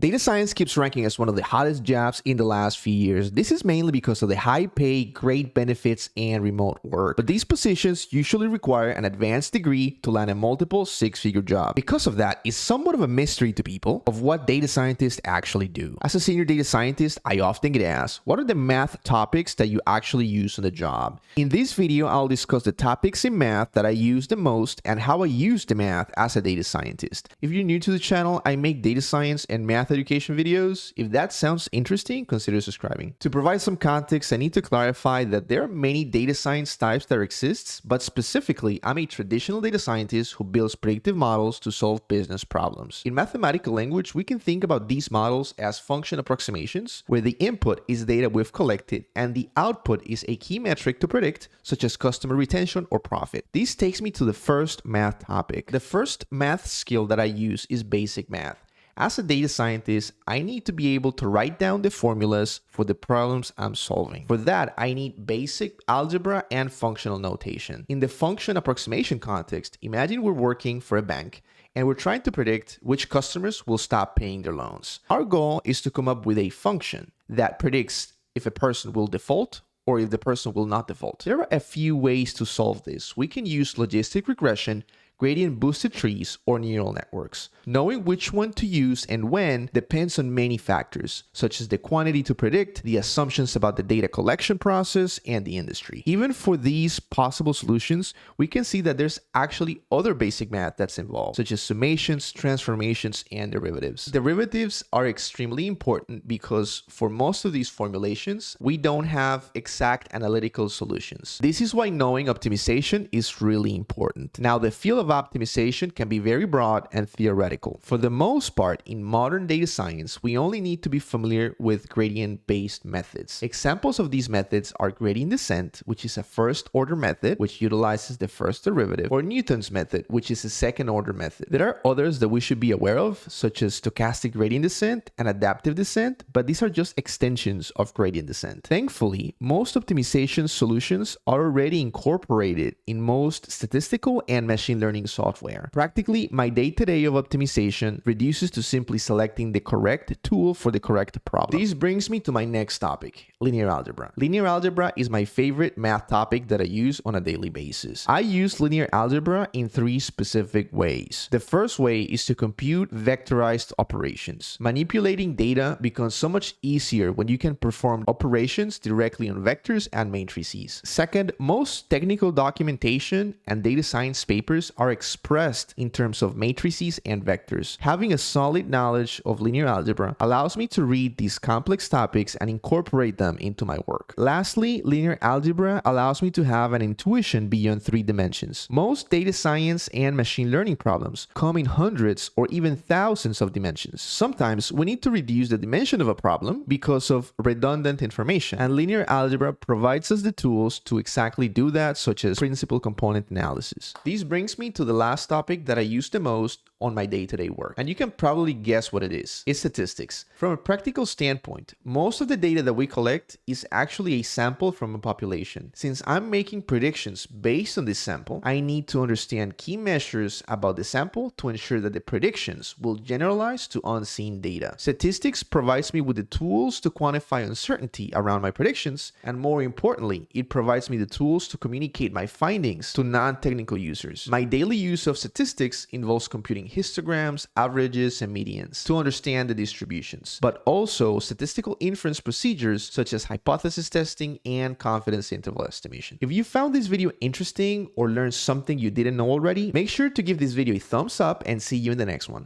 Data science keeps ranking as one of the hottest jobs in the last few years. This is mainly because of the high pay, great benefits, and remote work. But these positions usually require an advanced degree to land a multiple six-figure job. Because of that, it's somewhat of a mystery to people of what data scientists actually do. As a senior data scientist, I often get asked, what are the math topics that you actually use on the job? In this video, I'll discuss the topics in math that I use the most and how I use the math as a data scientist. If you're new to the channel, I make data science and math education videos. If that sounds interesting, consider subscribing. To provide some context, I need to clarify that there are many data science types that exist, but specifically, I'm a traditional data scientist who builds predictive models to solve business problems. In mathematical language, we can think about these models as function approximations, where the input is data we've collected and the output is a key metric to predict, such as customer retention or profit. This takes me to the first math topic. The first math skill that I use is basic math. As a data scientist, I need to be able to write down the formulas for the problems I'm solving. For that, I need basic algebra and functional notation. In the function approximation context, imagine we're working for a bank and we're trying to predict which customers will stop paying their loans. Our goal is to come up with a function that predicts if a person will default or if the person will not default. There are a few ways to solve this. We can use logistic regression, gradient boosted trees, or neural networks. Knowing which one to use and when depends on many factors, such as the quantity to predict, the assumptions about the data collection process, and the industry. Even for these possible solutions, we can see that there's actually other basic math that's involved, such as summations, transformations, and derivatives. Derivatives are extremely important because for most of these formulations, we don't have exact analytical solutions. This is why knowing optimization is really important. Now, the field of optimization can be very broad and theoretical. For the most part, in modern data science, we only need to be familiar with gradient-based methods. Examples of these methods are gradient descent, which is a first-order method, which utilizes the first derivative, or Newton's method, which is a second-order method. There are others that we should be aware of, such as stochastic gradient descent and adaptive descent, but these are just extensions of gradient descent. Thankfully, most optimization solutions are already incorporated in most statistical and machine learning software. Practically, my day-to-day of optimization reduces to simply selecting the correct tool for the correct problem. This brings me to my next topic, linear algebra. Linear algebra is my favorite math topic that I use on a daily basis. I use linear algebra in three specific ways. The first way is to compute vectorized operations. Manipulating data becomes so much easier when you can perform operations directly on vectors and matrices. Second, most technical documentation and data science papers are expressed in terms of matrices and vectors. Having a solid knowledge of linear algebra allows me to read these complex topics and incorporate them into my work. Lastly, linear algebra allows me to have an intuition beyond 3 dimensions. Most data science and machine learning problems come in hundreds or even thousands of dimensions. Sometimes we need to reduce the dimension of a problem because of redundant information, and linear algebra provides us the tools to exactly do that, such as principal component analysis. This brings me to the last topic that I use the most on my day-to-day work, and you can probably guess what it is. It's statistics. From a practical standpoint, most of the data that we collect is actually a sample from a population. Since I'm making predictions based on this sample, I need to understand key measures about the sample to ensure that the predictions will generalize to unseen data. Statistics provides me with the tools to quantify uncertainty around my predictions, and more importantly, it provides me the tools to communicate my findings to non-technical users. My daily use of statistics involves computing histograms, averages, and medians to understand the distributions, but also statistical inference procedures such as hypothesis testing and confidence interval estimation. If you found this video interesting or learned something you didn't know already, make sure to give this video a thumbs up and see you in the next one.